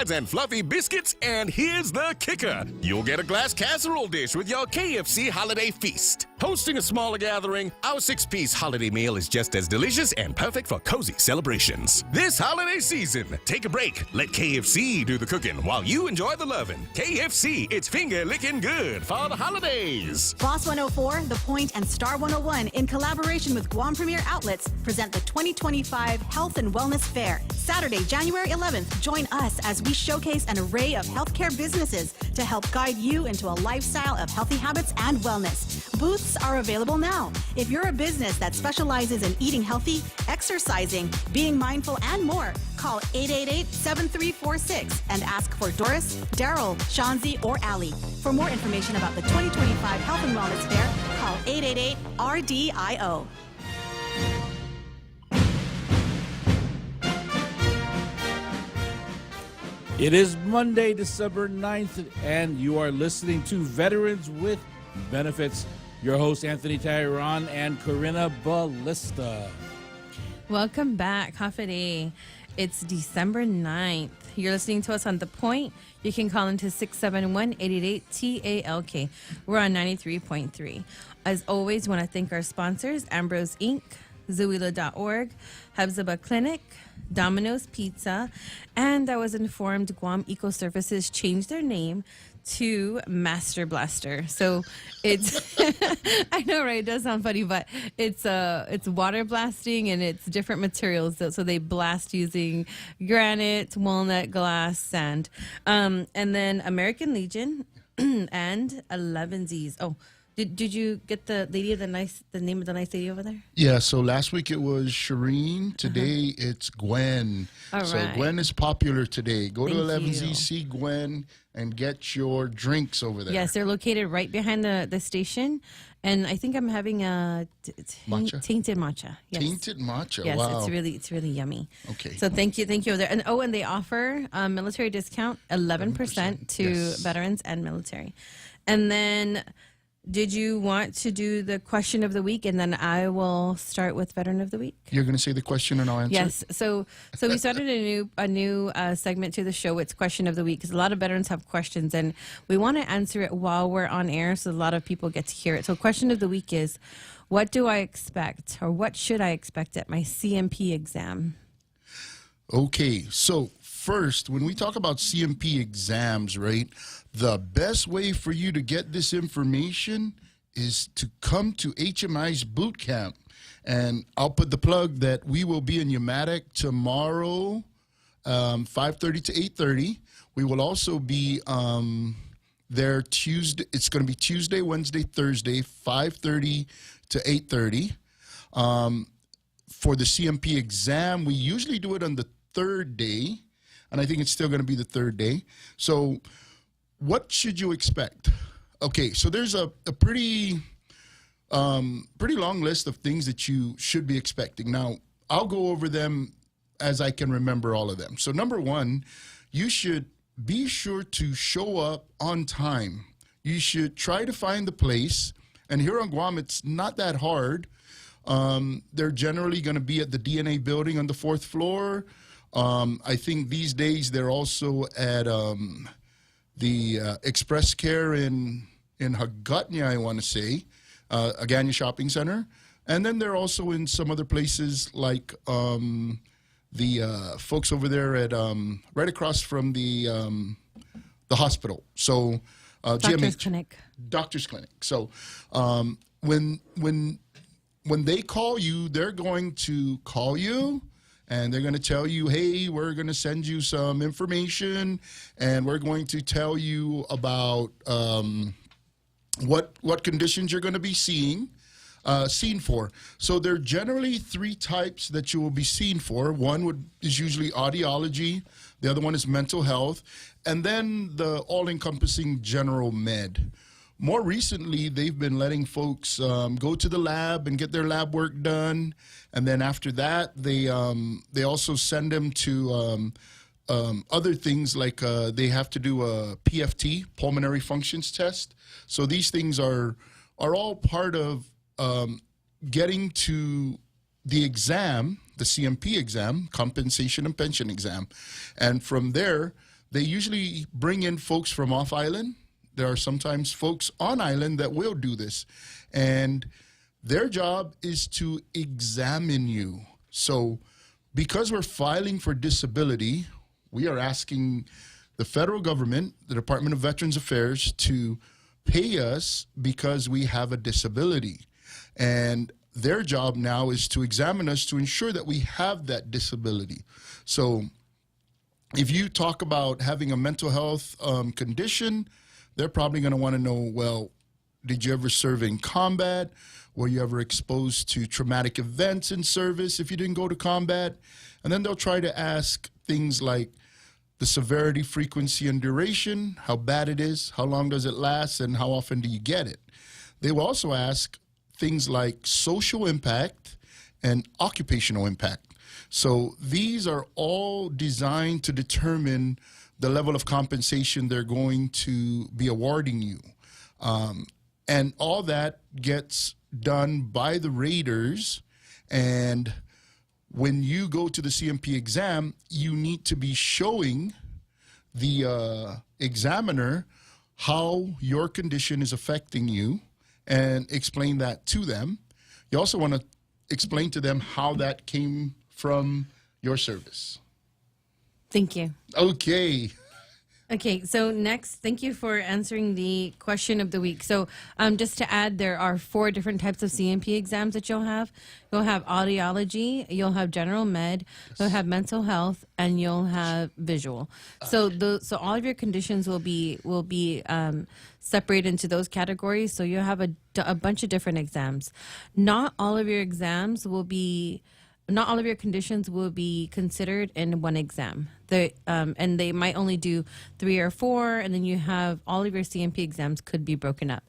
sides and fluffy biscuits, and here's the kicker. You'll get a glass casserole dish with your KFC holiday feast. Hosting a smaller gathering, our 6-piece holiday meal is just as delicious and perfect for cozy celebrations. This holiday season, take a break. Let KFC do the cooking while you enjoy the loving. KFC, it's finger-licking good for the holidays. Boss 104, The Point, and Star 101, in collaboration with Guam Premier Outlets, present the 2025 Health and Wellness Fair. Saturday, January 11th, join us as we showcase an array of healthcare businesses to help guide you into a lifestyle of healthy habits and wellness. Booths are available now. If you're a business that specializes in eating healthy, exercising, being mindful, and more, call 888-7346 and ask for Doris, Daryl, Shanzi, or Allie. For more information about the 2025 Health and Wellness Fair, call 888-RDIO. It is Monday, December 9th, and you are listening to Veterans with Benefits. Your host, Anthony Tyron and Corinna Ballista. Welcome back, Hafide. It's December 9th. You're listening to us on The Point. You can call into 671-888-TALK. We're on 93.3. As always, want to thank our sponsors, Ambrose Inc., Zuila.org, Hebzibah Clinic, Domino's Pizza, and I was informed Guam Eco Services changed their name to Master Blaster. So it's I know, right? It does sound funny, but it's water blasting and it's different materials. So they blast using granite, walnut, glass, sand, and then American Legion and 11Z's. Oh. Did you get the name of the nice lady over there? Yeah, so last week it was Shireen. Today it's Gwen. All right. So Gwen is popular today. Go to Thank 11Z, you. see Gwen, and get your drinks over there. Yes, they're located right behind the station. And I think I'm having a Matcha? tainted matcha. Yes. Tainted matcha, Yes, wow. it's really yummy. Okay. So thank you over there. And they offer military discount 11% to yes. veterans and military. And then, did you want to do the question of the week, and then I will start with Veteran of the Week? You're going to say the question and I'll answer? Yes. So we started a new segment to the show. It's Question of the Week, because a lot of veterans have questions, and we want to answer it while we're on air, so a lot of people get to hear it. So Question of the Week is, what do I expect, or what should I expect at my CMP exam? Okay, so first, when we talk about CMP exams, right, the best way for you to get this information is to come to HMI's boot camp. And I'll put the plug that we will be in Umatic tomorrow, 5:30 to 8:30. We will also be there Tuesday. It's going to be Tuesday, Wednesday, Thursday, 5:30 to 8:30. For the CMP exam, we usually do it on the third day, and I think it's still going to be the third day. So what should you expect? Okay, so there's a pretty long list of things that you should be expecting. Now, I'll go over them as I can remember all of them. So number one, you should be sure to show up on time. You should try to find the place. And here on Guam, it's not that hard. They're generally going to be at the DNA building on the 4th floor. I think these days they're also at the Express Care in Hagåtña, I want to say, Agana Shopping Center. And then they're also in some other places like the folks over there at right across from the hospital. So Doctor's Clinic. Doctor's Clinic. So when they call you, they're going to call you. And they're going to tell you, hey, we're going to send you some information, and we're going to tell you about what conditions you're going to be seen for. So there are generally 3 types that you will be seen for. One is usually audiology. The other one is mental health. And then the all-encompassing general med. More recently, they've been letting folks go to the lab and get their lab work done, and then after that, they also send them to other things like they have to do a PFT, pulmonary functions test. So these things are all part of getting to the exam, the CMP exam, compensation and pension exam, and from there, they usually bring in folks from off island. There are sometimes folks on island that will do this. And their job is to examine you. So because we're filing for disability, we are asking the federal government, the Department of Veterans Affairs, to pay us because we have a disability. And their job now is to examine us to ensure that we have that disability. So if you talk about having a mental health condition, they're probably going to want to know, well, did you ever serve in combat? Were you ever exposed to traumatic events in service if you didn't go to combat? And then they'll try to ask things like the severity, frequency, and duration, how bad it is, how long does it last, and how often do you get it? They will also ask things like social impact and occupational impact. So these are all designed to determine the level of compensation they're going to be awarding you. And all that gets done by the raters. And when you go to the CMP exam, you need to be showing the examiner how your condition is affecting you and explain that to them. You also want to explain to them how that came from your service. Thank you. Okay. Okay, so next, thank you for answering the question of the week. So just to add, there are 4 different types of CMP exams that you'll have. You'll have audiology, you'll have general med, you'll have mental health, and you'll have visual. So so all of your conditions will be separated into those categories. So you'll have a bunch of different exams. Not all of your conditions will be considered in one exam. And they might only do 3 or 4, and then you have all of your CMP exams could be broken up.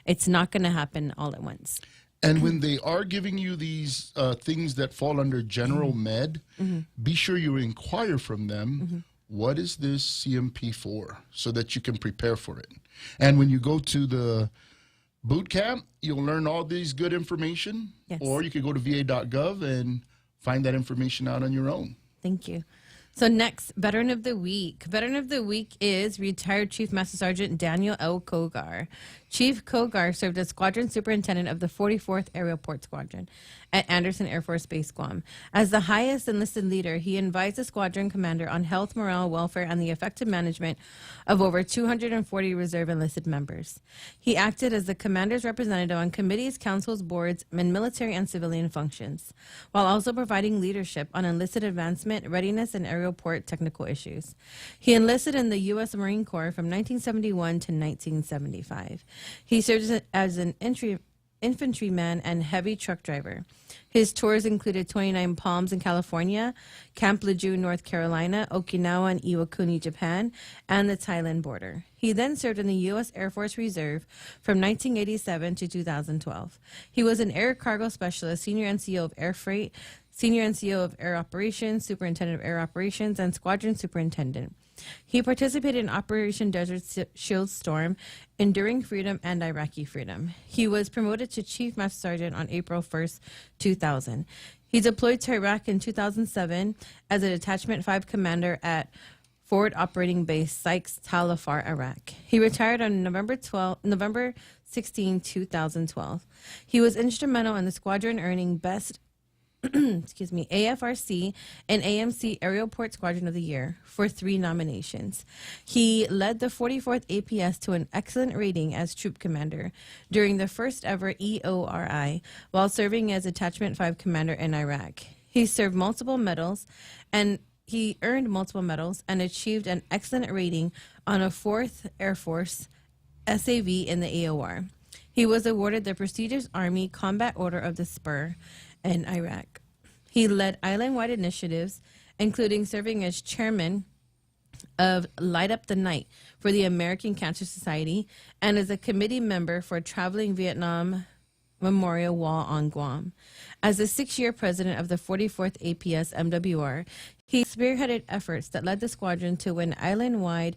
It's not going to happen all at once. And when they are giving you these things that fall under general med, be sure you inquire from them, what is this CMP for, so that you can prepare for it. And when you go to the boot camp, you'll learn all these good information, Yes. or you could go to va.gov and find that information out on your own. Thank you. So next, Veteran of the Week. Veteran of the Week is retired Chief Master Sergeant Daniel L. Kogar. Chief Kogar served as Squadron Superintendent of the 44th Aerial Port Squadron at Andersen Air Force Base, Guam. As the highest enlisted leader, he advised the squadron commander on health, morale, welfare, and the effective management of over 240 reserve enlisted members. He acted as the commander's representative on committees, councils, boards, and military and civilian functions, while also providing leadership on enlisted advancement, readiness, and aerial port technical issues. He enlisted in the U.S. Marine Corps from 1971 to 1975. He served as an infantryman and heavy truck driver. His tours included 29 Palms in California, Camp Lejeune, North Carolina, Okinawa and Iwakuni, Japan, and the Thailand border. He then served in the U.S. Air Force Reserve from 1987 to 2012. He was an air cargo specialist, senior NCO of Air Freight, senior NCO of Air Operations, superintendent of Air Operations, and squadron superintendent. He participated in Operation Desert Shield Storm, Enduring Freedom, and Iraqi Freedom. He was promoted to Chief Master Sergeant on April 1st, 2000. He deployed to Iraq in 2007 as a Detachment 5 commander at Forward Operating Base Sykes, Tal Afar, Iraq. He retired on November 16, 2012. He was instrumental in the squadron earning Best AFRC and AMC Aerial Port Squadron of the Year for 3 nominations. He led the 44th APS to an excellent rating as troop commander during the first ever EORI while serving as Attachment 5 commander in Iraq. He served multiple medals and he earned multiple medals and achieved an excellent rating on a 4th Air Force SAV in the AOR. He was awarded the prestigious Army Combat Order of the Spur in Iraq. He led island-wide initiatives, including serving as chairman of Light Up the Night for the American Cancer Society and as a committee member for Traveling Vietnam Memorial Wall on Guam. As the 6-year president of the 44th APS MWR, he spearheaded efforts that led the squadron to win island-wide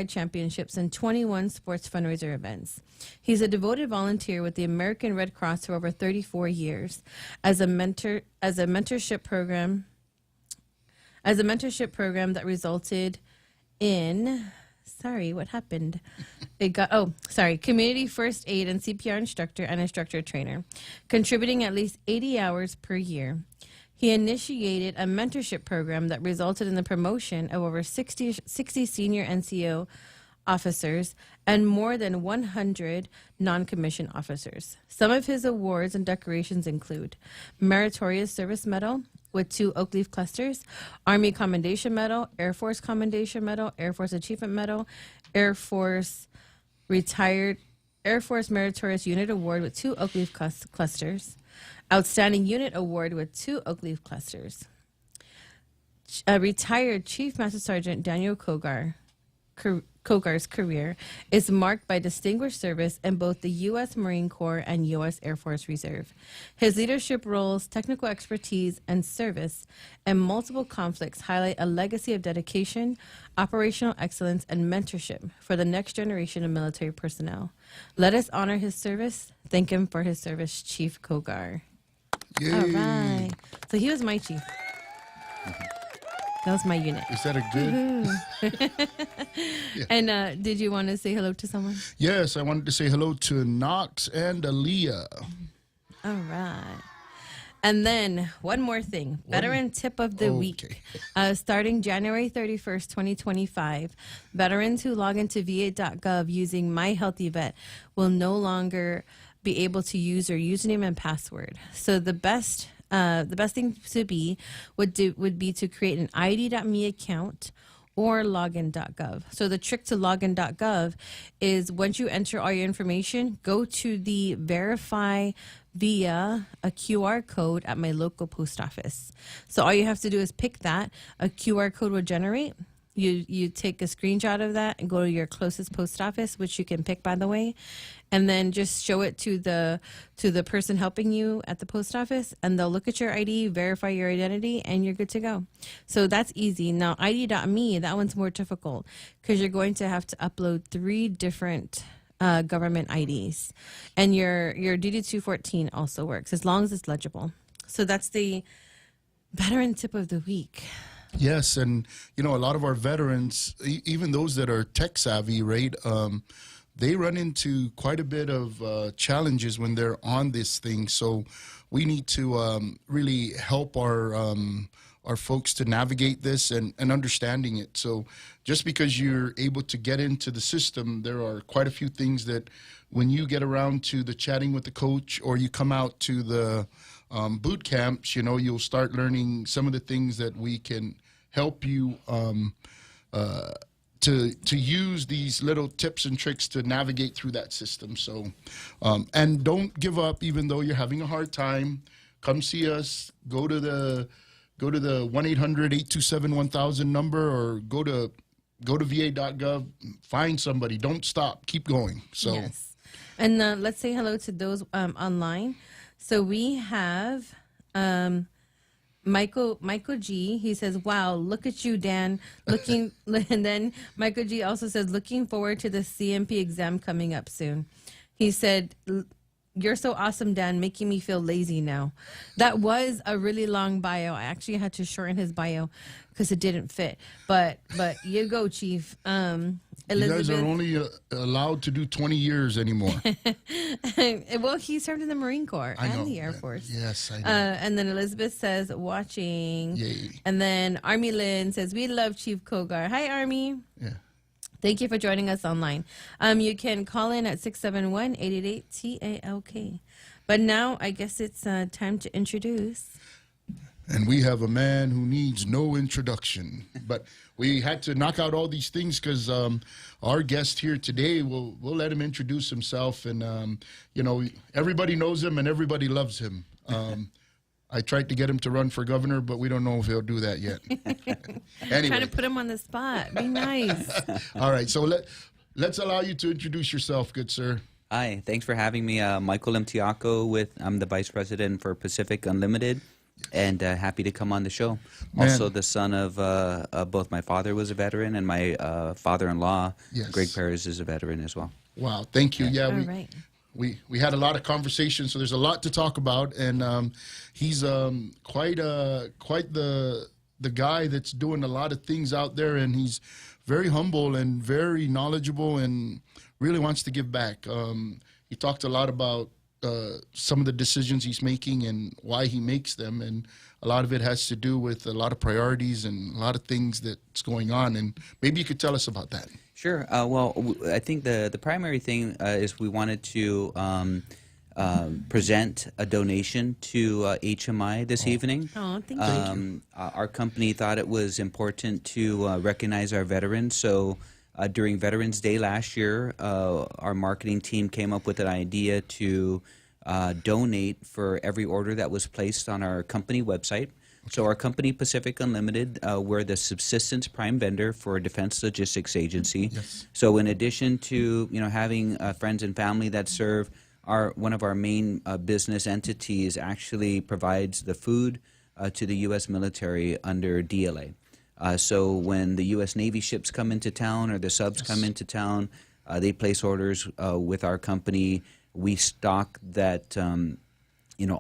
championships and 21 sports fundraiser events. He's a devoted volunteer with the American Red Cross for over 34 years as a mentorship program that resulted in, sorry, what happened? Community first aid and CPR instructor and instructor trainer, contributing at least 80 hours per year. He initiated a mentorship program that resulted in the promotion of over 60 senior NCO officers and more than 100 non-commissioned officers. Some of his awards and decorations include Meritorious Service Medal with 2 oak leaf clusters, Army Commendation Medal, Air Force Commendation Medal, Air Force Achievement Medal, Air Force Meritorious Unit Award with 2 oak leaf clusters, Outstanding Unit Award with 2 oak leaf clusters. Retired Chief Master Sergeant Daniel Kogar's career is marked by distinguished service in both the U.S. Marine Corps and U.S. Air Force Reserve. His leadership roles, technical expertise, and service in multiple conflicts highlight a legacy of dedication, operational excellence, and mentorship for the next generation of military personnel. Let us honor his service. Thank him for his service, Chief Kogar. Yay. All right. So he was my chief. That was my unit. Is that a good? Yeah. And did you want to say hello to someone? Yes, I wanted to say hello to Knox and Aaliyah. All right. And then one more thing. Veteran tip of the week. Starting January 31st, 2025, veterans who log into va.gov using My Healthy Vet will no longer be able to use their username and password. So the best thing to be would be to create an ID.me account or login.gov. So the trick to login.gov is once you enter all your information, go to the verify via a QR code at my local post office. So all you have to do is pick that. A QR code will generate. You take a screenshot of that and go to your closest post office, which you can pick, by the way, and then just show it to the person helping you at the post office, and they'll look at your ID, verify your identity, and you're good to go. So that's easy. Now, ID.me, that one's more difficult because you're going to have to upload 3 different government IDs, and your DD-214 also works as long as it's legible. So that's the veteran tip of the week. Yes, and a lot of our veterans, even those that are tech savvy, right? They run into quite a bit of challenges when they're on this thing. So we need to really help our folks to navigate this and understanding it. So just because you're able to get into the system, there are quite a few things that when you get around to the chatting with the coach or you come out to the boot camps, you'll start learning some of the things that we can help you to use these little tips and tricks to navigate through that system. So, and don't give up, even though you're having a hard time. Come see us. Go to the 1-800-827-1000 number, or go to va.gov. Find somebody. Don't stop. Keep going. So, yes. And let's say hello to those online. So we have Michael G. He says, "Wow, look at you, Dan." And then Michael G. also says, "Looking forward to the CMP exam coming up soon." He said, "You're so awesome, Dan, making me feel lazy now." That was a really long bio. I actually had to shorten his bio because it didn't fit. But you go, Chief. you guys are only allowed to do 20 years anymore. Well, he served in the Marine Corps and the Air Force. Yes, I know. And then Elizabeth says, "Watching." Yay. And then Army Lynn says, "We love Chief Kogar." Hi, Army. Yeah. Thank you for joining us online. You can call in at 671-888-TALK. But now I guess it's time to introduce. And we have a man who needs no introduction. But we had to knock out all these things because our guest here today, we'll let him introduce himself. And, everybody knows him and everybody loves him. I tried to get him to run for governor, but we don't know if he'll do that yet. Anyway. Trying to put him on the spot. Be nice. All right. So let's allow you to introduce yourself, good sir. Hi. Thanks for having me. Michael M. Tiaco I'm the vice president for Pacific Unlimited, and happy to come on the show. Man. Also the son of both my father was a veteran, and my father-in-law, Yes. Greg Perez, is a veteran as well. Wow. Thank you. Yeah. All right. We had a lot of conversations, so there's a lot to talk about, and he's quite the the guy that's doing a lot of things out there, and he's very humble and very knowledgeable and really wants to give back. He talked a lot about some of the decisions he's making and why he makes them, and a lot of it has to do with a lot of priorities and a lot of things that's going on, and maybe you could tell us about that. Sure. I think the primary thing is we wanted to present a donation to HMI this evening. Oh, thank you. Our company thought it was important to recognize our veterans, so during Veterans Day last year, our marketing team came up with an idea to donate for every order that was placed on our company website. So our company, Pacific Unlimited, we're the subsistence prime vendor for Defense Logistics Agency. Yes. So in addition to having friends and family that serve, one of our main business entities actually provides the food to the U.S. military under DLA. So when the U.S. Navy ships come into town or the subs come into town, they place orders with our company. We stock that,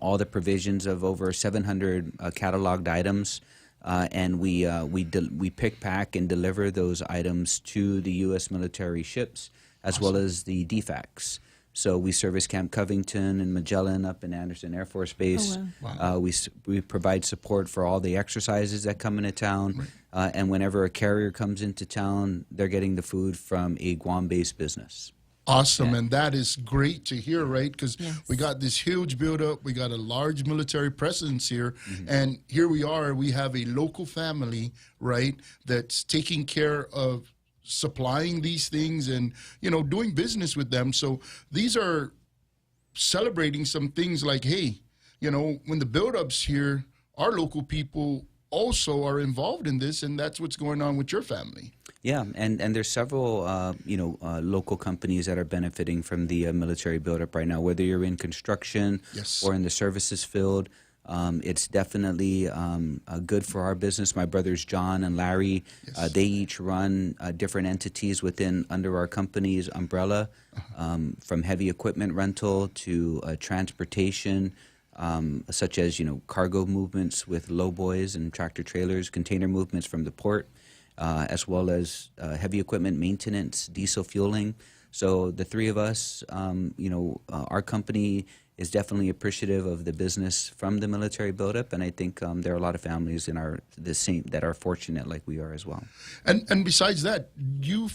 all the provisions of over 700 cataloged items, and we pick, pack, and deliver those items to the U.S. military ships as well as the DFACs. So we service Camp Covington and Magellan up in Anderson Air Force Base. Oh, wow. We provide support for all the exercises that come into town, and whenever a carrier comes into town, they're getting the food from a Guam-based business. Awesome, and that is great to hear, right? Because Yes. we got this huge buildup, we got a large military presence here, and here we are, we have a local family, right, that's taking care of supplying these things and, doing business with them. So these are celebrating some things like, hey, when the buildup's here, our local people also are involved in this, and that's what's going on with your family. Yeah, and there's several local companies that are benefiting from the military buildup right now. Whether you're in construction or in the services field, it's definitely good for our business. My brothers John and Larry, they each run different entities under our company's umbrella, from heavy equipment rental to transportation, such as cargo movements with lowboys and tractor trailers, container movements from the port. As well as heavy equipment maintenance, diesel fueling. So the three of us, our company is definitely appreciative of the business from the military buildup, and I think there are a lot of families that are fortunate like we are as well. And besides that, you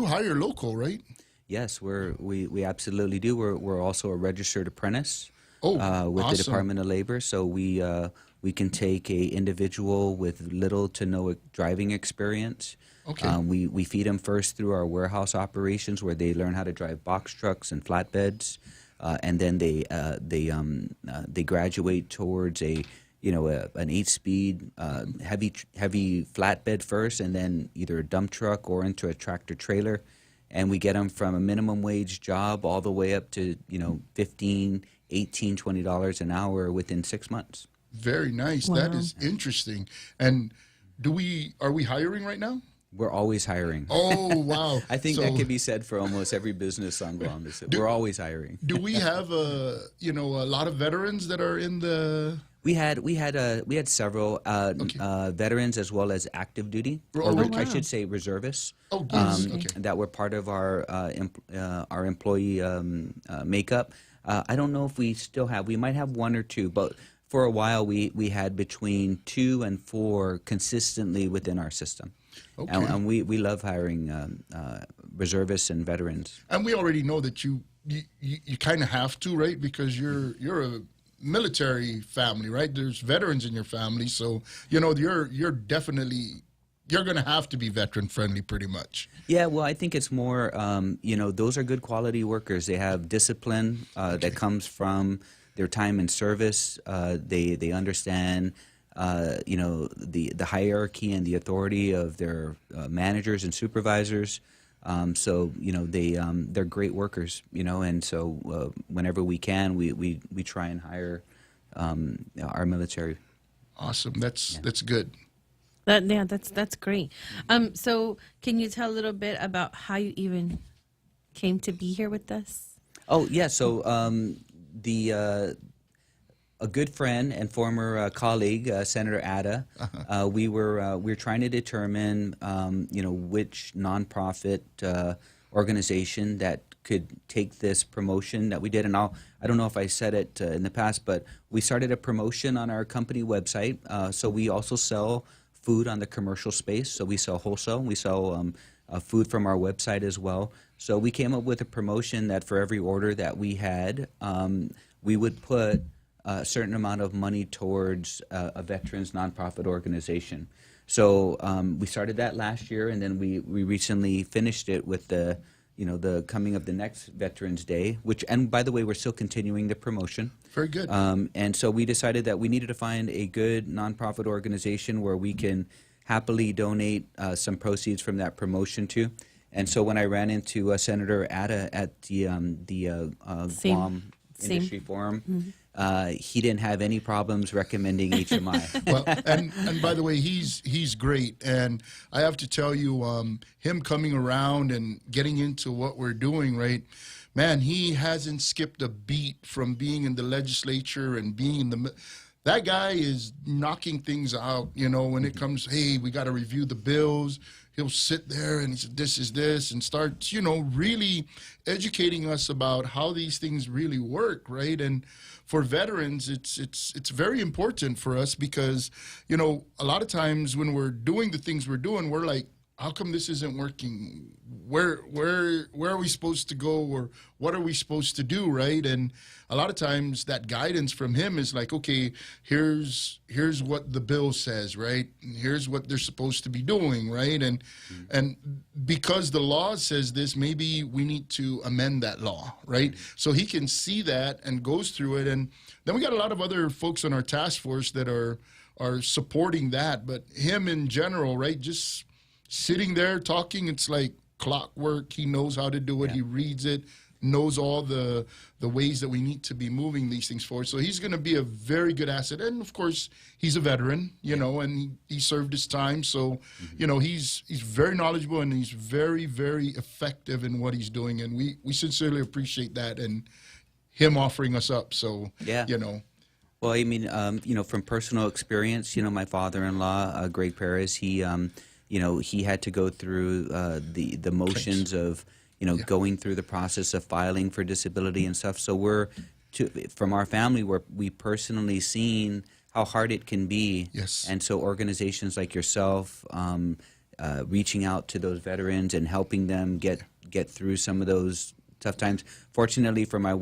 hire local, right? Yes, we absolutely do. We're also a registered apprentice with awesome. the Department of Labor, so we can take a individual with little to no driving experience. Okay. We feed them first through our warehouse operations, where they learn how to drive box trucks and flatbeds, and then they graduate towards an 8-speed heavy flatbed first, and then either a dump truck or into a tractor trailer, and we get them from a minimum wage job all the way up to $15, $18, $20 an hour within 6 months. Very nice. Wow. That is interesting. And are we hiring right now? We're always hiring. Oh, wow. I think that can be said for almost every business on Guam. We're always hiring. Do we have a lot of veterans that are in the? We had several veterans as well as active duty, I should say reservists. Oh, yes. Okay. That were part of our employee makeup. I don't know if we still have. We might have one or two, but for a while we had between 2 and 4 consistently within our system. Okay. And we love hiring reservists and veterans. And we already know that you kind of have to, right? Because you're a military family, right? There's veterans in your family, so you're definitely going to have to be veteran friendly, pretty much. Yeah, well, I think it's more, those are good quality workers. They have discipline that comes from their time in service. They understand, the hierarchy and the authority of their managers and supervisors. So they're great workers, and so whenever we can, we try and hire our military. Awesome. That's good. That's great. So can you tell a little bit about how you even came to be here with us? Oh yeah, so a good friend and former colleague, Senator Ada, we were trying to determine, which nonprofit organization that could take this promotion that we did. And I don't know if I said it in the past, but we started a promotion on our company website. So we also sell food on the commercial space. So we sell wholesale. We sell food from our website as well. So we came up with a promotion that for every order that we had, we would put a certain amount of money towards a veterans nonprofit organization. So we started that last year, and then we recently finished it with the coming of the next Veterans Day, and by the way, we're still continuing the promotion. Very good. And so we decided that we needed to find a good nonprofit organization where we can happily donate some proceeds from that promotion to. And so when I ran into Senator Ada at the Guam Industry Forum, he didn't have any problems recommending HMI. Well, and by the way, he's great, and I have to tell you, him coming around and getting into what we're doing, right? Man, he hasn't skipped a beat from being in the legislature and being in the. That guy is knocking things out, when it comes, hey, we got to review the bills. He'll sit there and he said, this is this, and starts, really educating us about how these things really work, right? And for veterans, it's very important for us because, a lot of times when we're doing the things we're doing, we're like, how come this isn't working? Where are we supposed to go, or what are we supposed to do, right? And a lot of times that guidance from him is like, okay, here's what the bill says, right? And here's what they're supposed to be doing, right? And because the law says this, maybe we need to amend that law, right? So he can see that and goes through it. And then we got a lot of other folks on our task force that are supporting that. But him in general, right, just sitting there talking, it's like clockwork. He knows how to do it. Yeah. He reads it, knows all the ways that we need to be moving these things forward. So he's going to be a very good asset. And, of course, he's a veteran, and he served his time. So, he's very knowledgeable, and he's very, very effective in what he's doing. And we sincerely appreciate that and him offering us up. So, yeah. Well, I mean, from personal experience, my father-in-law, Greg Perez, he had to go through the motions of, going through the process of filing for disability and stuff. So from our family, we personally seen how hard it can be. Yes. And so organizations like yourself, reaching out to those veterans and helping them get through some of those tough times. Fortunately for my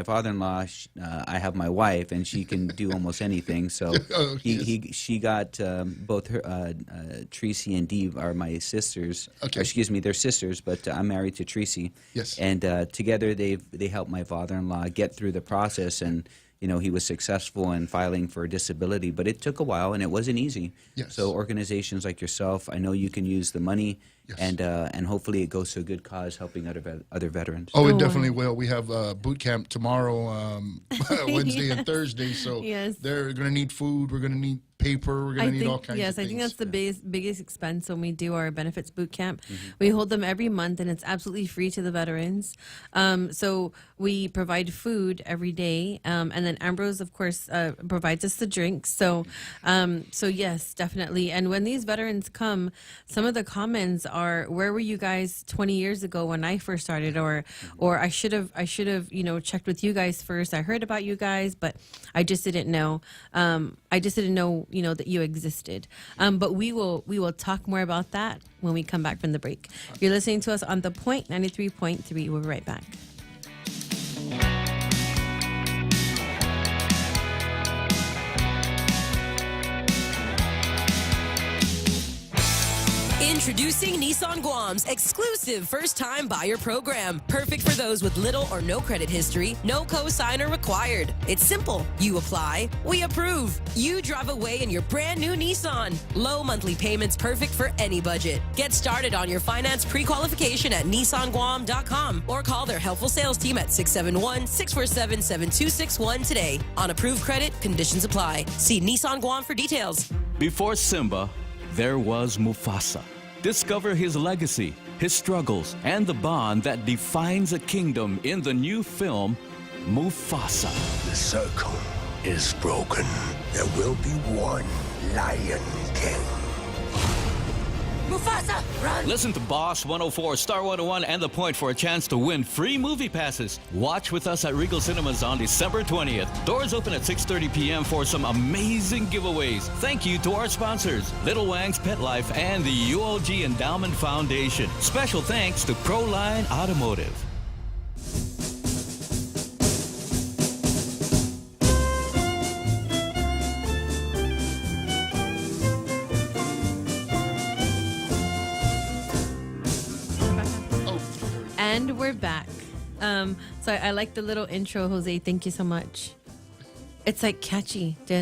father-in-law, I have my wife, and she can do almost anything. So she got both her, Tracy and Dee are my sisters. Okay. Excuse me, they're sisters, but I'm married to Tracy. Yes. And together they helped my father-in-law get through the process, and he was successful in filing for disability, but it took a while and it wasn't easy. Yes. So organizations like yourself, I know you can use the money. Yes. And hopefully it goes to a good cause, helping other veterans. Oh, it definitely will. We have boot camp tomorrow, Wednesday and Thursday. So yes. They're going to need food. We're going to need paper. We're going to need all kinds of things. Yes, I think that's the biggest expense when we do our benefits boot camp. We hold them every month, and it's absolutely free to the veterans. So we provide food every day, and then Ambrose, of course, provides us the drinks. So yes, definitely. And when these veterans come, some of the comments are, "Where were you guys 20 years ago when I first started?" Or I should have checked with you guys first. I heard about you guys, but I just didn't know. I just didn't know that you existed. But we will talk more about that when we come back from the break. You're listening to us on The Point 93.3. We'll be right back. Introducing Nissan Guam's exclusive first-time buyer program. Perfect for those with little or no credit history, no co-signer required. It's simple. You apply, we approve. You drive away in your brand new Nissan. Low monthly payments perfect for any budget. Get started on your finance pre-qualification at NissanGuam.com or call their helpful sales team at 671-647-7261 today. On approved credit, conditions apply. See Nissan Guam for details. Before Simba, there was Mufasa. Discover his legacy, his struggles, and the bond that defines a kingdom in the new film, Mufasa. The circle is broken. There will be one Lion King. Mufasa, run! Listen to Boss 104, Star 101, and The Point for a chance to win free movie passes. Watch with us at Regal Cinemas on December 20th. Doors open at 6:30 p.m. for some amazing giveaways. Thank you to our sponsors, Little Wang's Pet Life and the UOG Endowment Foundation. Special thanks to Proline Automotive. And we're back. So I like the little intro, Jose. Thank you so much. It's like catchy. So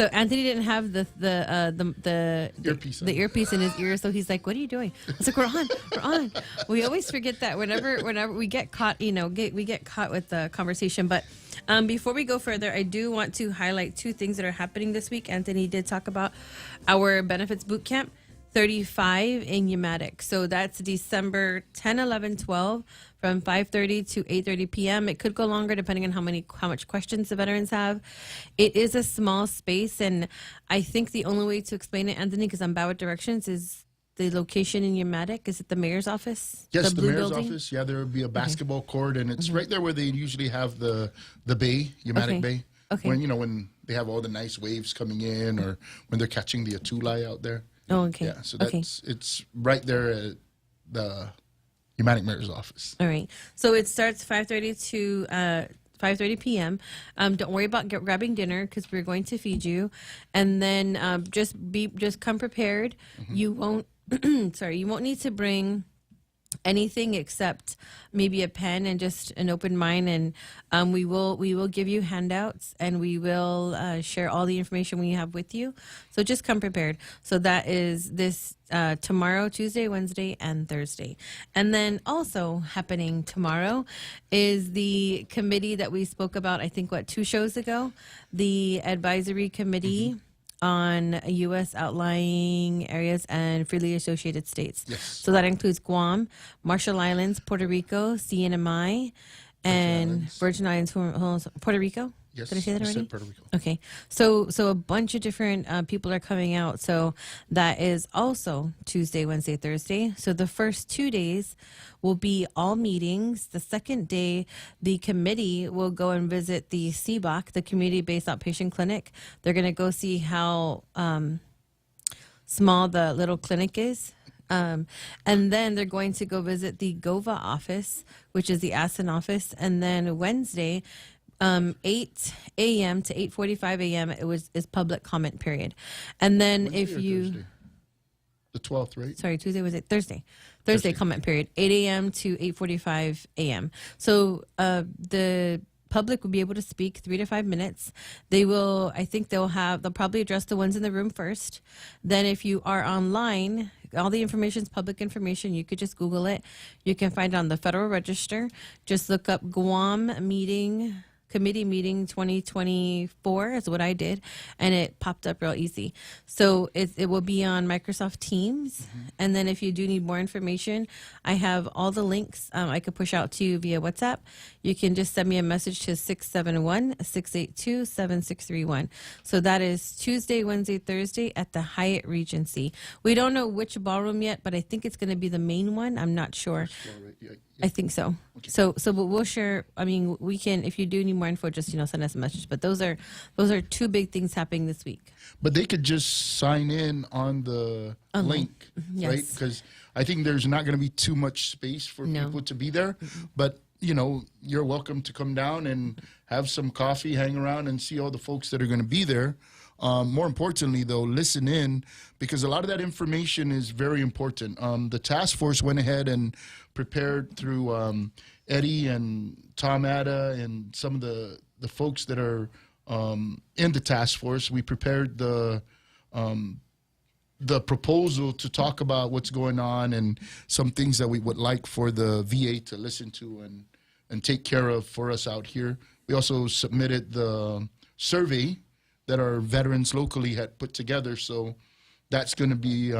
Anthony didn't have the earpiece in his ear, so he's like, "What are you doing?" I was like, "We're on." We always forget that whenever we get caught, we get caught with the conversation. But before we go further, I do want to highlight two things that are happening this week. Anthony did talk about our benefits boot camp. 35 in Pneumatic. So that's December 10, 11, 12 from 5:30 to 8:30 p.m. It could go longer depending on how much questions the veterans have. It is a small space, and I think the only way to explain it, Anthony, because I'm bad with directions, is the location in Pneumatic. Is it the mayor's office? Yes, the mayor's building? office. Yeah, there would be a basketball court, and it's right there where they usually have the bay, Pneumatic Bay. Okay. When they have all the nice waves coming in, or when they're catching the atulai out there. Oh, okay. Yeah, so it's right there at the Pneumatic Mayor's office. All right. So it starts 5:30 to 5:30 p.m. Don't worry about grabbing dinner because we're going to feed you, and then just come prepared. You won't you won't need to bring anything except maybe a pen and just an open mind, and we will give you handouts, and we will share all the information we have with you. So just come prepared. So that is this tomorrow, Tuesday, Wednesday, and Thursday. And then also happening tomorrow is the committee that we spoke about, I think, 2 shows ago, the advisory committee on U.S. outlying areas and freely associated states. Yes. So that includes Guam, Marshall Islands, Puerto Rico, CNMI, and Virgin Islands, Puerto Rico. Yes. Did I say that already? Said Puerto Rico. Okay. So a bunch of different people are coming out. So that is also Tuesday, Wednesday, Thursday. So the first 2 days will be all meetings. The second day, the committee will go and visit the CBOC, the Community-Based Outpatient Clinic. They're going to go see how small the little clinic is. And then they're going to go visit the GOVA office, which is the ASIN office. And then Wednesday, 8 a.m. to 8:45 a.m. is public comment period. And then Wednesday if you Thursday? The 12th, right? Sorry, Tuesday was it Thursday? Thursday comment period, 8 a.m. to 8:45 a.m. So the public will be able to speak 3 to 5 minutes. They will, I think they'll probably address the ones in the room first. Then if you are online, all the information is public information. You could just Google it. You can find it on the Federal Register. Just look up Guam Committee Meeting 2024 is what I did, and it popped up real easy. So it will be on Microsoft Teams, and then if you do need more information, I have all the links I could push out to you via WhatsApp. You can just send me a message to 671-682-7631. So that is Tuesday, Wednesday, Thursday at the Hyatt Regency. We don't know which ballroom yet, but I think it's going to be the main one. I'm not sure. I think so. Okay. So we'll share. I mean, we can, if you do need more info, just send us a message. But those are 2 big things happening this week. But they could just sign in on the link, yes. right? Because I think there's not going to be too much space for people to be there. But you're welcome to come down and have some coffee, hang around, and see all the folks that are going to be there. More importantly, though, listen in, because a lot of that information is very important. The task force went ahead and prepared through Eddie and Tom Atta and some of the folks that are in the task force. We prepared the proposal to talk about what's going on and some things that we would like for the VA to listen to and take care of for us out here. We also submitted the survey that our veterans locally had put together. So that's going to be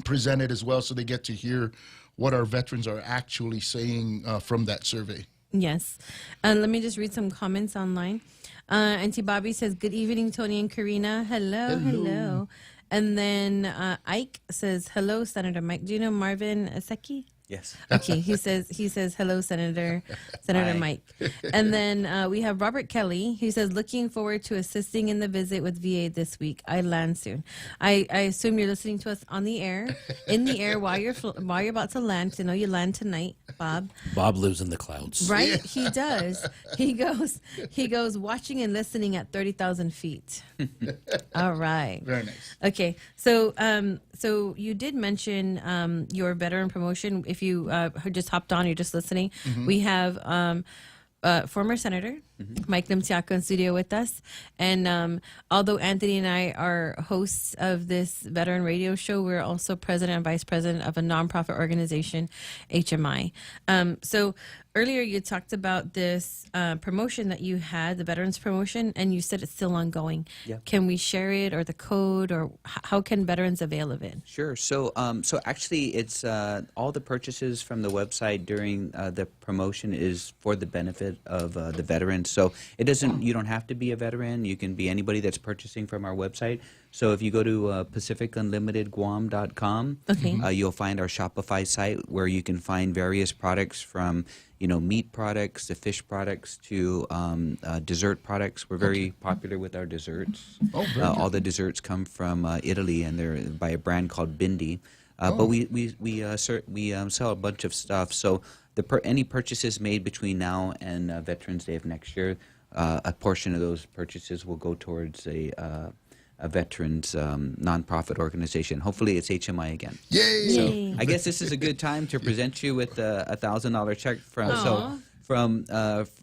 presented as well, so they get to hear what our veterans are actually saying from that survey. Yes. Let me just read some comments online. Auntie Bobby says, good evening, Tony and Karina. Hello. And then Ike says, hello, Senator Mike. Do you know Marvin Aseki? Yes. Okay, he says hello, Senator Mike. And then we have Robert Kelly. He says, looking forward to assisting in the visit with VA this week. I land soon. I assume you're listening to us on the air, in the air while you're about to land. I know you land tonight, Bob. Bob lives in the clouds. Right? Yeah. He does. He goes watching and listening at 30,000 feet. All right. Very nice. Okay. So you did mention your veteran promotion. If you just hopped on, you're just listening. We have former Senator Mike Limtiaco in studio with us. And although Anthony and I are hosts of this veteran radio show, we're also president and vice president of a nonprofit organization, HMI. So earlier you talked about this promotion that you had, the veterans promotion, and you said it's still ongoing. Yeah. Can we share it, or the code, or how can veterans avail of it? Sure. So actually, it's all the purchases from the website during the promotion is for the benefit of the veterans. So it doesn't. You don't have to be a veteran. You can be anybody that's purchasing from our website. So if you go to PacificUnlimitedGuam.com, you'll find our Shopify site where you can find various products from meat products to fish products to dessert products. We're very popular with our desserts. All the desserts come from Italy, and they're by a brand called Bindi. But we sell a bunch of stuff. So any purchases made between now and Veterans Day of next year, a portion of those purchases will go towards a veterans nonprofit organization. Hopefully it's HMI again. Yay! So I guess this is a good time to present you with a $1,000 check from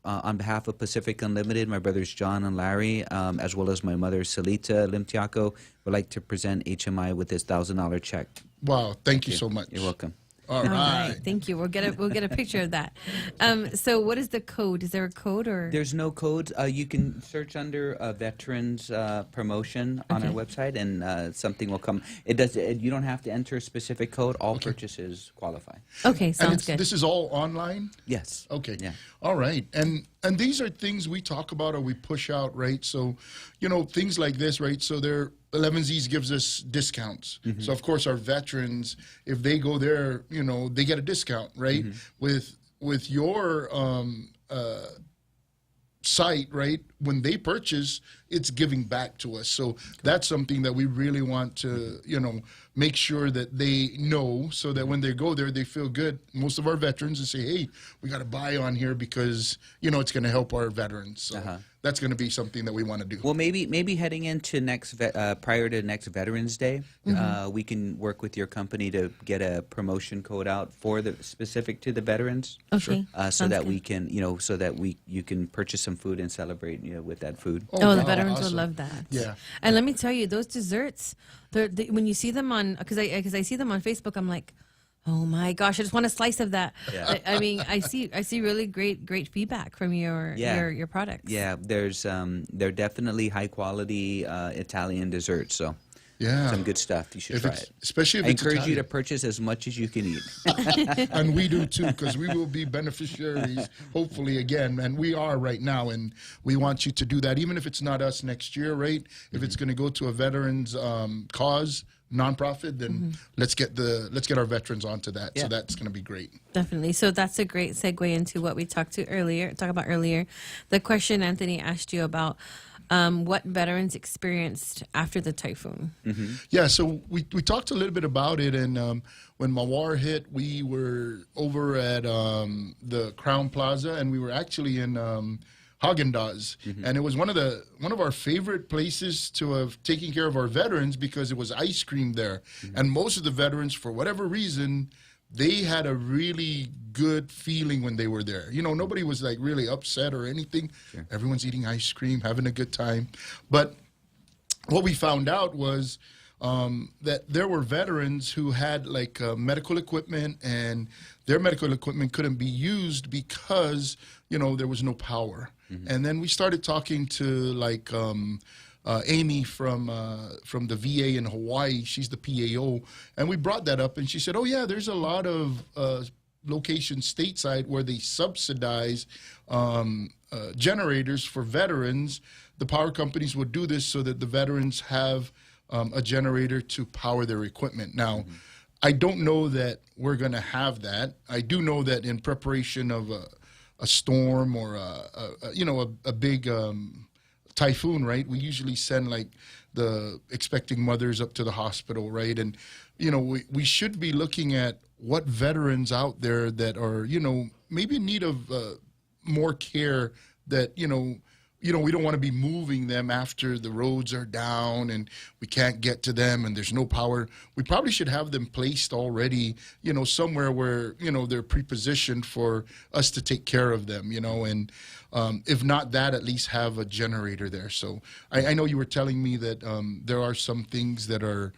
on behalf of Pacific Unlimited, my brothers John and Larry, as well as my mother Salita Limtiaco, would like to present HMI with this $1,000 check. Wow! Thank you so much. You're welcome. All right. Thank you. We'll get a picture of that. So what is the code? Is there a code, or? There's no code. You can search under veterans promotion on our website, and something will come. You don't have to enter a specific code. All purchases qualify. Okay, sounds good. This is all online? Yes. Okay. Yeah. All right. And these are things we talk about or we push out, right? So, things like this, right? So 11Z's gives us discounts. So, of course, our veterans, if they go there, they get a discount, right? With your site, right? When they purchase, it's giving back to us. So that's something that we really want to, make sure that they know, so that when they go there, they feel good. Most of our veterans will say, hey, we got to buy on here because, it's going to help our veterans. So that's going to be something that we want to do. Well, maybe heading into prior to next Veterans Day, we can work with your company to get a promotion code out for specific to the veterans. Okay. So that we can, you can purchase some food and celebrate, with that food. The veterans would love that. Yeah. And let me tell you, those desserts, when you see them on, because I see them on Facebook, I'm like, oh my gosh, I just want a slice of that. Yeah. I mean, I see really great feedback from your products. Yeah, they're definitely high quality Italian desserts. So yeah, some good stuff. You should try it. Especially if I it's encourage you Italian. to purchase as much as you can eat. And we do too, because we will be beneficiaries, hopefully, again. And we are right now, and we want you to do that, even if it's not us next year, right? If it's going to go to a veterans cause, nonprofit, then let's get our veterans onto that. Yeah. So that's going to be great. Definitely. So that's a great segue into what we talked about earlier. The question Anthony asked you about what veterans experienced after the typhoon. Yeah, so we talked a little bit about it, and when Mawar hit, we were over at the Crown Plaza, and we were actually in Haagen-Dazs, and it was one of our favorite places to have taken care of our veterans because it was ice cream there, and most of the veterans, for whatever reason, they had a really good feeling when they were there. Nobody was like really upset or anything. Sure. Everyone's eating ice cream, having a good time. But what we found out was that there were veterans who had like medical equipment, and their medical equipment couldn't be used because, there was no power. And then we started talking to like Amy from the VA in Hawaii. She's the PAO, and we brought that up, and she said, "Oh yeah, there's a lot of locations stateside where they subsidize generators for veterans. The power companies would do this so that the veterans have a generator to power their equipment." Now, I don't know that we're going to have that. I do know that in preparation of a storm or a big typhoon, right? We usually send like the expecting mothers up to the hospital, right? And we should be looking at what veterans out there that are maybe in need of more care, that we don't want to be moving them after the roads are down and we can't get to them and there's no power. We probably should have them placed already, somewhere where, they're prepositioned for us to take care of them, and if not that, at least have a generator there. So I know you were telling me that there are some things that are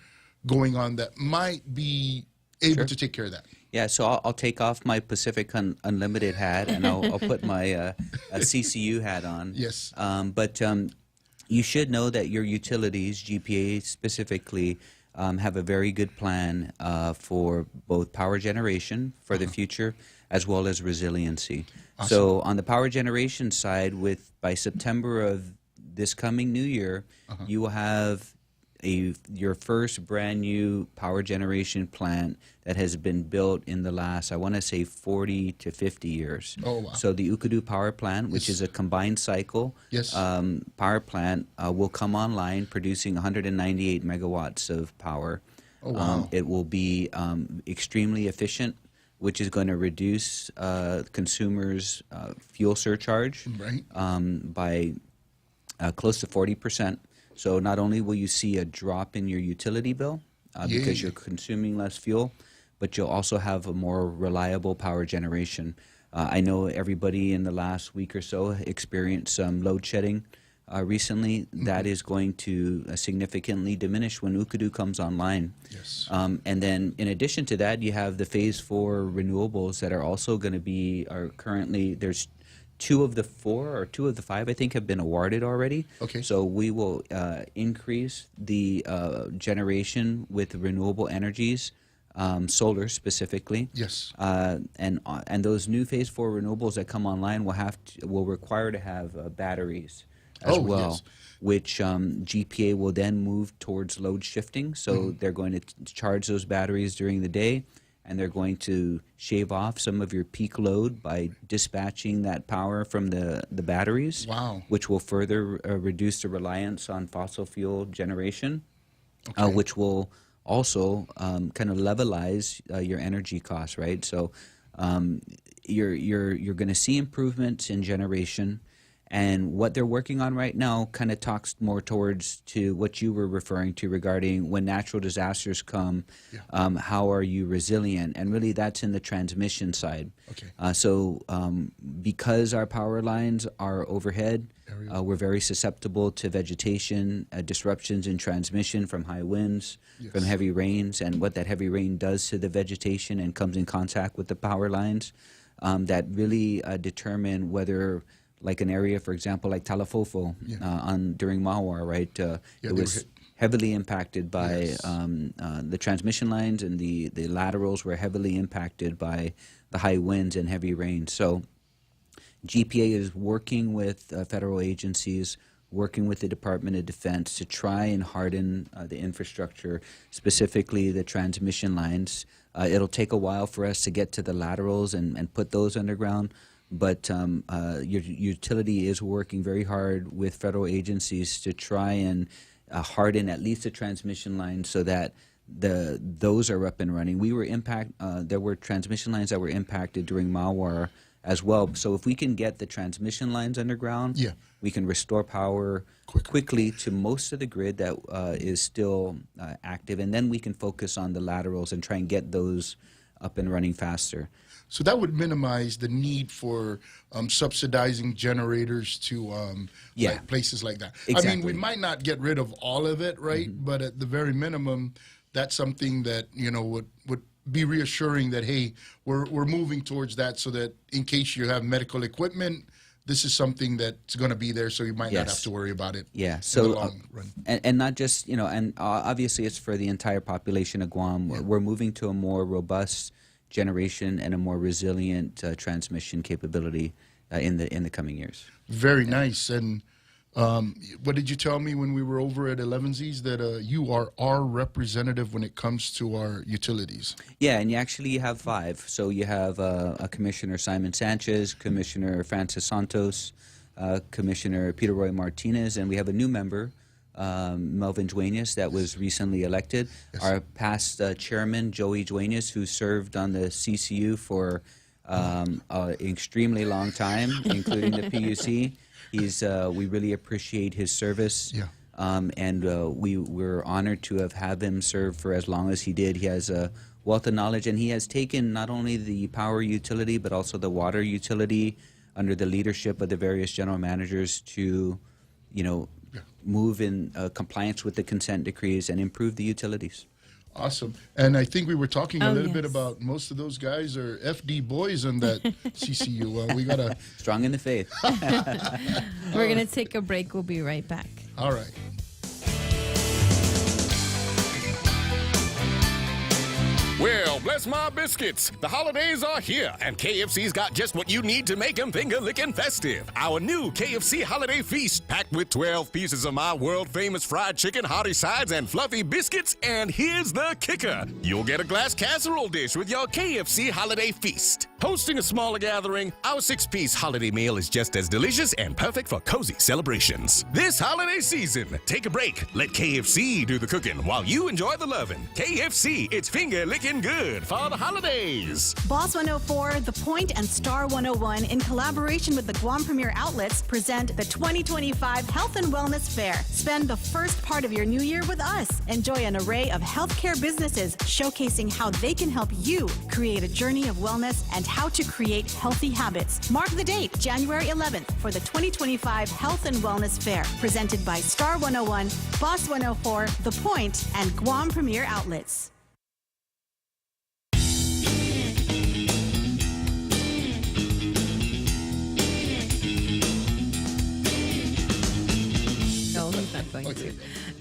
going on that might be able to take care of that. Yeah, so I'll take off my Pacific Unlimited hat and I'll put my CCU hat on. Yes. But you should know that your utilities, GPA specifically, have a very good plan for both power generation for the future as well as resiliency. Awesome. So on the power generation side, by September of this coming new year, you will have your first brand new power generation plant that has been built in the last, I want to say, 40 to 50 years. Oh, wow. So the Ukadu power plant, which is a combined cycle power plant, will come online producing 198 megawatts of power. Oh, wow. It will be extremely efficient, which is going to reduce consumers' fuel surcharge by close to 40%. So not only will you see a drop in your utility bill because you're consuming less fuel, but you'll also have a more reliable power generation. I know everybody in the last week or so experienced some load shedding recently. That is going to significantly diminish when Ukadu comes online. Yes. And then in addition to that, you have the Phase 4 renewables that are also going to are currently, there's 2 of the 4 or 2 of the 5, I think, have been awarded already. Okay. So we will increase the generation with renewable energies, solar specifically. Yes. And those new Phase 4 renewables that come online will require to have batteries as well. Yes. Which GPA will then move towards load shifting. So they're going to charge those batteries during the day, and they're going to shave off some of your peak load by dispatching that power from the batteries. Wow. Which will further reduce the reliance on fossil fuel generation, which will also kind of levelize your energy costs, right? So you're going to see improvements in generation. And what they're working on right now kind of talks more towards to what you were referring to regarding when natural disasters come, how are you resilient? And really that's in the transmission side. Okay. So because our power lines are overhead, we're very susceptible to vegetation, disruptions in transmission from high winds, from heavy rains, and what that heavy rain does to the vegetation and comes in contact with the power lines that really determine whether, like an area, for example, like Talafofo during Mawar, right? It was heavily impacted by the transmission lines, and the laterals were heavily impacted by the high winds and heavy rain. So GPA is working with federal agencies, working with the Department of Defense to try and harden the infrastructure, specifically the transmission lines. It'll take a while for us to get to the laterals and put those underground. But your utility is working very hard with federal agencies to try and harden at least the transmission lines so that those are up and running. There were transmission lines that were impacted during Mawar as well. So if we can get the transmission lines underground, we can restore power quickly to most of the grid that is still active, and then we can focus on the laterals and try and get those up and running faster. So that would minimize the need for subsidizing generators to like places like that. Exactly. I mean, we might not get rid of all of it, right? But at the very minimum, that's something that would be reassuring that, hey, we're moving towards that, so that in case you have medical equipment this is something that's going to be there, so you might not have to worry about it. Yeah. in the So, long run. and not just, and obviously it's for the entire population of Guam. We're moving to a more robust generation and a more resilient transmission capability in the coming years. Very nice. And what did you tell me when we were over at 11Z's? That you are our representative when it comes to our utilities. Yeah, and you actually have 5. So you have Commissioner Simon Sanchez, Commissioner Francis Santos, Commissioner Peter Roy Martinez, and we have a new member, Melvin Duenas, that was recently elected. Yes. Our past chairman, Joey Duenas, who served on the CCU for an extremely long time, including the PUC. We really appreciate his service. Yeah. And we're honored to have had him serve for as long as he did. He has a wealth of knowledge, and he has taken not only the power utility but also the water utility under the leadership of the various general managers to, move in compliance with the consent decrees and improve the utilities. Awesome. And I think we were talking a little bit about most of those guys are FD boys in that CCU. We got to... Strong in the faith. We're going to take a break. We'll be right back. All right. Well, bless my biscuits. The holidays are here, and KFC's got just what you need to make them finger-licking festive. Our new KFC Holiday Feast, packed with 12 pieces of my world-famous fried chicken, hearty sides, and fluffy biscuits. And here's the kicker. You'll get a glass casserole dish with your KFC Holiday Feast. Hosting a smaller gathering, our 6-piece holiday meal is just as delicious and perfect for cozy celebrations. This holiday season, take a break. Let KFC do the cooking while you enjoy the loving. KFC, it's finger-licking good for the holidays. Boss 104, The Point, and Star 101, in collaboration with the Guam Premier Outlets, present the 2025 Health and Wellness Fair. Spend the first part of your new year with us. Enjoy an array of healthcare businesses showcasing how they can help you create a journey of wellness and how to create healthy habits. Mark the date, January 11th, for the 2025 Health and Wellness Fair, presented by Star 101, Boss 104, The Point, and Guam Premier Outlets. No, he's not going to.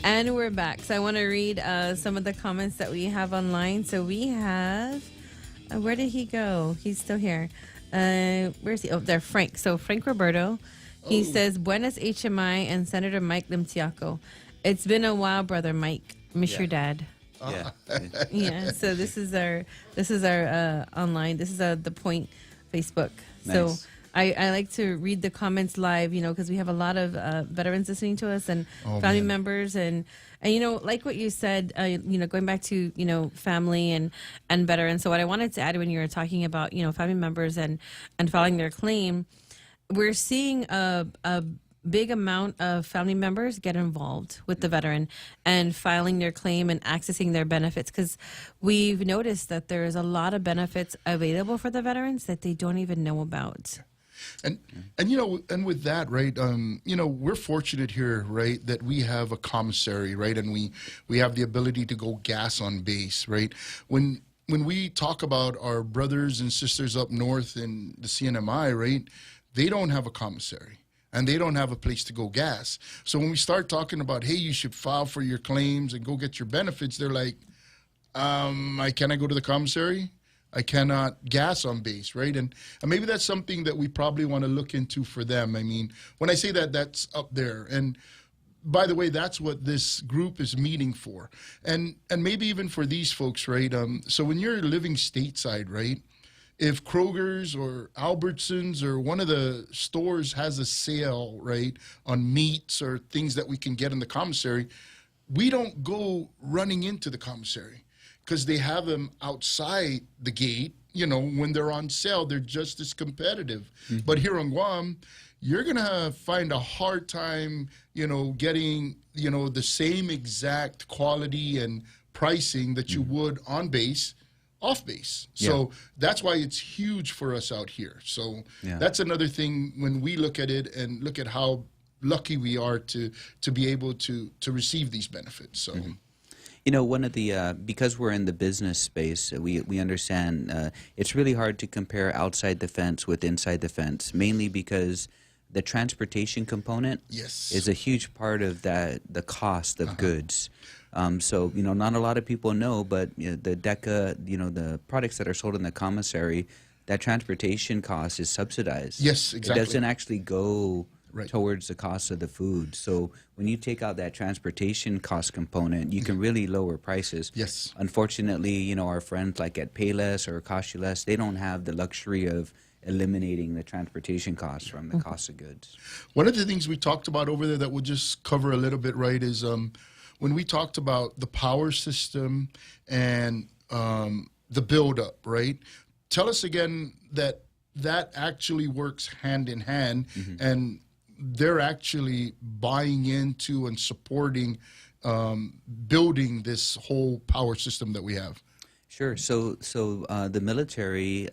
And we're back. So I want to read some of the comments that we have online. So we have... where did he go? He's still here. Where's he? Oh, there, Frank. So Frank Roberto, he says, Buenas HMI and Senator Mike Limtiaco. It's been a while, brother Mike. Miss your dad. Yeah. Yeah. So this is our online. This is The Point Facebook. Nice. So I like to read the comments live, because we have a lot of veterans listening to us and family members and like what you said, going back to, family and veterans. So what I wanted to add when you were talking about, family members and filing their claim, we're seeing a big amount of family members get involved with the veteran and filing their claim and accessing their benefits, because we've noticed that there is a lot of benefits available for the veterans that they don't even know about. And and with that, right, we're fortunate here, right, that we have a commissary, right, and we have the ability to go gas on base, right. When we talk about our brothers and sisters up north in the CNMI, right, they don't have a commissary. And they don't have a place to go gas. So when we start talking about, hey, you should file for your claims and go get your benefits, they're like, can I go to the commissary? I cannot gas on base, right? And maybe that's something that we probably want to look into for them. I mean, when I say that, that's up there. And by the way, that's what this group is meeting for. And maybe even for these folks, right? So when you're living stateside, right? If Kroger's or Albertsons or one of the stores has a sale, right, on meats or things that we can get in the commissary, we don't go running into the commissary because they have them outside the gate. When they're on sale, they're just as competitive. Mm-hmm. But here on Guam, you're going to find a hard time, getting, the same exact quality and pricing that you would on base. Off base. So that's why it's huge for us out here. So that's another thing when we look at it and look at how lucky we are to be able to receive these benefits. So one of the because we're in the business space, we understand it's really hard to compare outside the fence with inside the fence, mainly because the transportation component Yes. is a huge part of that, the cost of goods. So, not a lot of people know, but the DECA, the products that are sold in the commissary, that transportation cost is subsidized. Yes, exactly. It doesn't actually go Right. towards the cost of the food. So when you take out that transportation cost component, you can really lower prices. Yes. Unfortunately, our friends like at Payless or Cost-U-Less, they don't have the luxury of eliminating the transportation costs from the cost of goods. One of the things we talked about over there that we'll just cover a little bit, right, is when we talked about the power system and the buildup, right? Tell us again that actually works hand in hand, and they're actually buying into and supporting building this whole power system that we have. Sure. So the military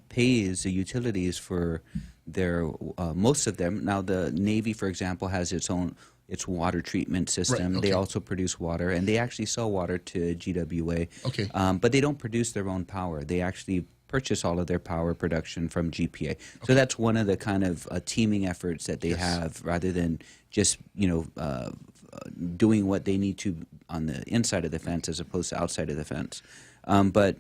pays the utilities for their most of them. Now the Navy, for example, has its water treatment system. Right, okay. They also produce water, and they actually sell water to GWA. Okay. But they don't produce their own power. They actually purchase all of their power production from GPA. So that's one of the kind of teaming efforts that they have, rather than just doing what they need to on the inside of the fence as opposed to outside of the fence. But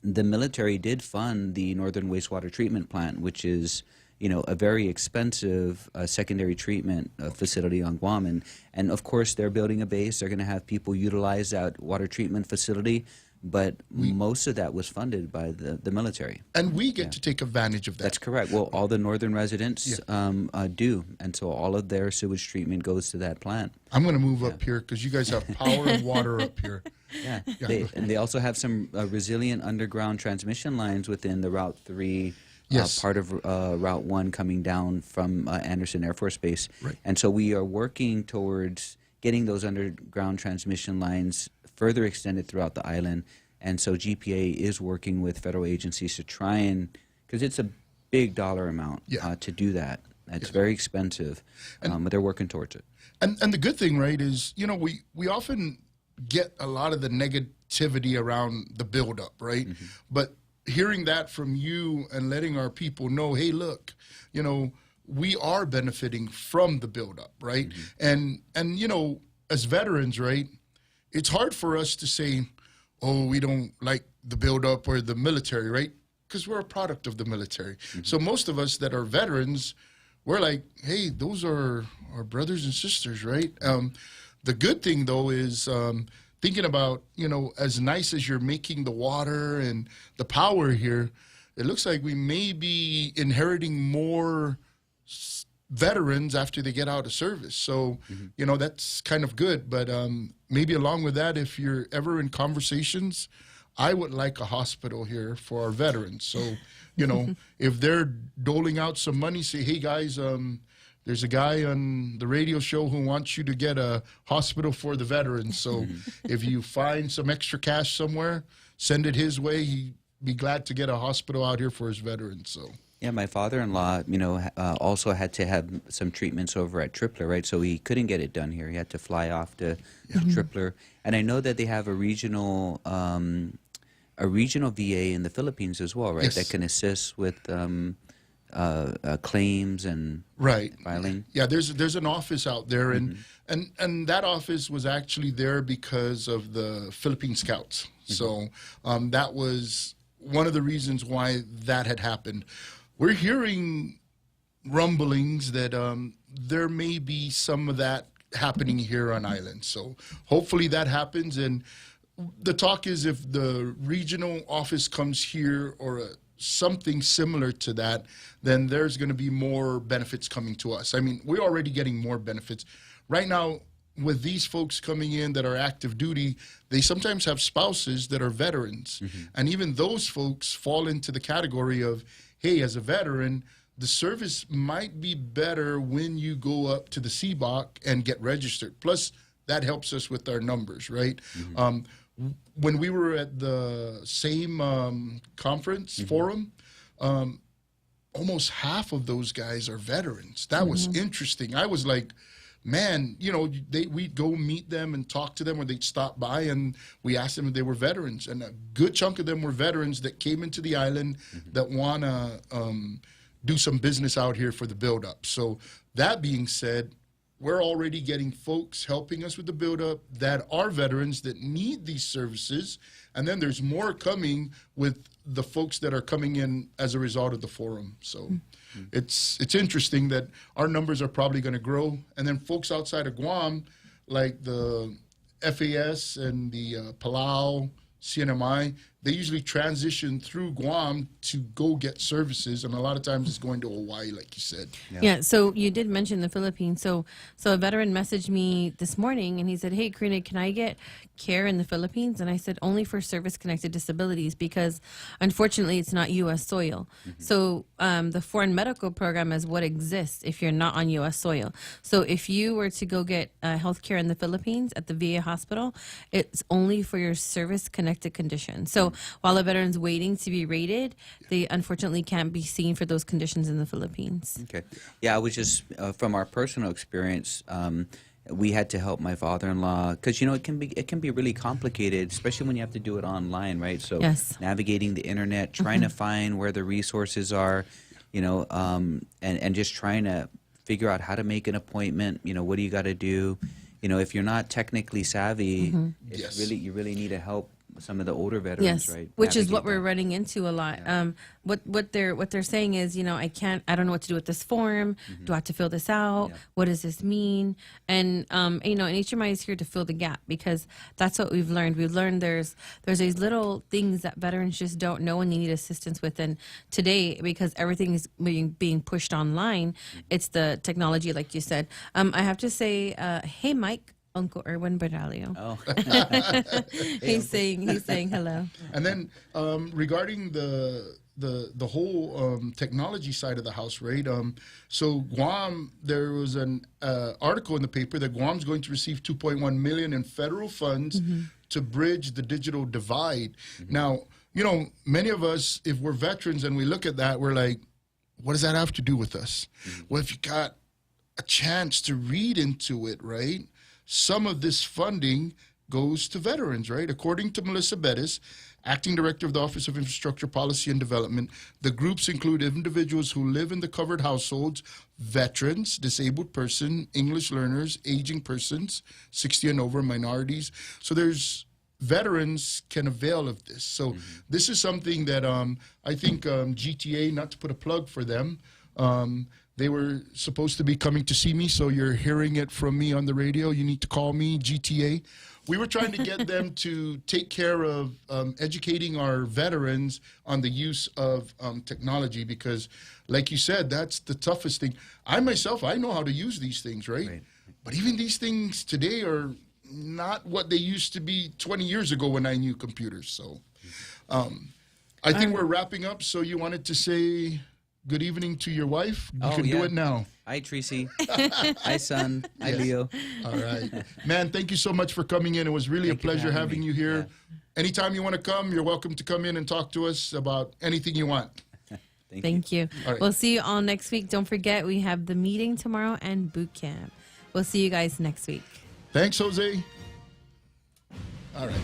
the military did fund the Northern Wastewater Treatment Plant, which is a very expensive secondary treatment facility on Guam. And of course, they're building a base. They're going to have people utilize that water treatment facility. But most of that was funded by the military. And we get to take advantage of that. That's correct. Well, all the northern residents do. And so all of their sewage treatment goes to that plant. I'm going to move up here because you guys have power and water up here. Yeah. They also have some resilient underground transmission lines within the Route 3 part of Route 1 coming down from Anderson Air Force Base. Right. And so we are working towards getting those underground transmission lines further extended throughout the island. And so GPA is working with federal agencies to try and, because it's a big dollar amount to do that. It's very expensive, but they're working towards it. And the good thing, right, is, we often get a lot of the negativity around the buildup, right? But hearing that from you and letting our people know, hey, look, we are benefiting from the buildup, right? And as veterans, right, it's hard for us to say, oh, we don't like the buildup or the military, right? Because we're a product of the military. So most of us that are veterans, we're like, hey, those are our brothers and sisters, right? The good thing, though, is thinking about, as nice as you're making the water and the power here, it looks like we may be inheriting more veterans after they get out of service. So, that's kind of good. But maybe along with that, if you're ever in conversations, I would like a hospital here for our veterans. So, if they're doling out some money, say, hey, guys, there's a guy on the radio show who wants you to get a hospital for the veterans. So if you find some extra cash somewhere, send it his way. He'd be glad to get a hospital out here for his veterans. So. Yeah, my father-in-law, also had to have some treatments over at Tripler, right? So he couldn't get it done here. He had to fly off to Tripler. And I know that they have a regional VA in the Philippines as well, right? Yes. That can assist with claims and filing. Yeah, there's an office out there, and that office was actually there because of the Philippine Scouts. So that was one of the reasons why that had happened. We're hearing rumblings that there may be some of that happening here on island. So hopefully that happens. And the talk is if the regional office comes here or something similar to that, then there's going to be more benefits coming to us. I mean, we're already getting more benefits. Right now, with these folks coming in that are active duty, they sometimes have spouses that are veterans. And even those folks fall into the category of, hey, as a veteran, the service might be better when you go up to the CBOC and get registered. Plus, that helps us with our numbers, right? When we were at the same conference forum, almost half of those guys are veterans. That was interesting. I was like, man, we'd go meet them and talk to them, or they'd stop by and we asked them if they were veterans. And a good chunk of them were veterans that came into the island that want to do some business out here for the build-up. So that being said, we're already getting folks helping us with the build-up that are veterans that need these services. And then there's more coming with the folks that are coming in as a result of the forum. So it's interesting that our numbers are probably going to grow. And then folks outside of Guam, like the FAS and the Palau, CNMI, they usually transition through Guam to go get services, and a lot of times it's going to Hawaii, like you said. Yeah, so you did mention the Philippines. So a veteran messaged me this morning, and he said, hey, Karina, can I get care in the Philippines? And I said, only for service-connected disabilities, because unfortunately it's not U.S. soil. So the foreign medical program is what exists if you're not on U.S. soil. So if you were to go get health care in the Philippines at the VA hospital, it's only for your service-connected condition. So while a veteran's waiting to be rated, they unfortunately can't be seen for those conditions in the Philippines. Okay. Yeah, I was just, from our personal experience, we had to help my father-in-law because, you know, it can be really complicated, especially when you have to do it online, right? So navigating the internet, trying to find where the resources are, you know, and just trying to figure out how to make an appointment, you know, what do you got to do? You know, if you're not technically savvy, it's really, you really need to help some of the older veterans, right? Which is what we're running into a lot. What they're saying is, you know, I don't know what to do with this form. Do I have to fill this out? What does this mean? And you know, and HMI is here to fill the gap, because that's what we've learned. We've learned there's these little things that veterans just don't know and they need assistance with. And today, because everything is being pushed online, it's the technology, like you said. I have to say, hey, Mike. Uncle Erwin Bernalio. Oh, he's saying hello. And then regarding the whole technology side of the house, right? So Guam, there was an article in the paper that Guam's going to receive $2.1 million in federal funds to bridge the digital divide. Now, you know, many of us, if we're veterans and we look at that, we're like, what does that have to do with us? Well, if you got a chance to read into it, right? Some of this funding goes to veterans, right? According to Melissa Bettis, Acting Director of the Office of Infrastructure Policy and Development, the groups include individuals who live in the covered households, veterans, disabled person, English learners, aging persons, 60 and over, minorities. So there's veterans can avail of this. So this is something that I think GTA, not to put a plug for them, they were supposed to be coming to see me, so you're hearing it from me on the radio. You need to call me, GTA. We were trying to get them to take care of educating our veterans on the use of technology, because, like you said, that's the toughest thing. I myself, I know how to use these things, right? But even these things today are not what they used to be 20 years ago when I knew computers. So I think we're wrapping up, so you wanted to say good evening to your wife. You can do it now. Hi, Tracy. Hi, son. Hi, Leo. All right. Man, thank you so much for coming in. It was really a pleasure having you here. Yeah. Anytime you want to come, you're welcome to come in and talk to us about anything you want. Thank you. Right. We'll see you all next week. Don't forget, we have the meeting tomorrow and boot camp. We'll see you guys next week. Thanks, Jose. All right.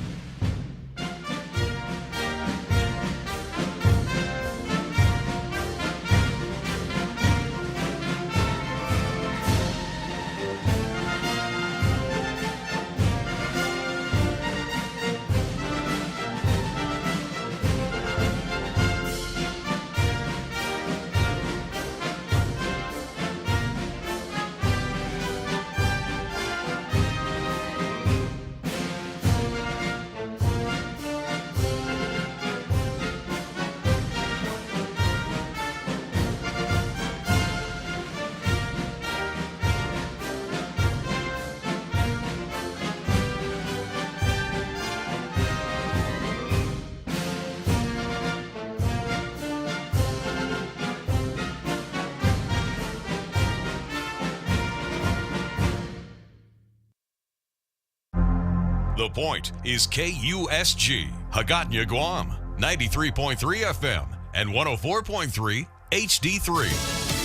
The Point is KUSG, Hagåtña, Guam, 93.3 FM and 104.3 HD3.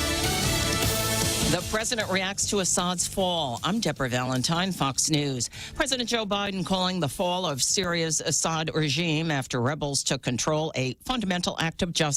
The president reacts to Assad's fall. I'm Deborah Valentine, Fox News. President Joe Biden calling the fall of Syria's Assad regime after rebels took control a fundamental act of justice.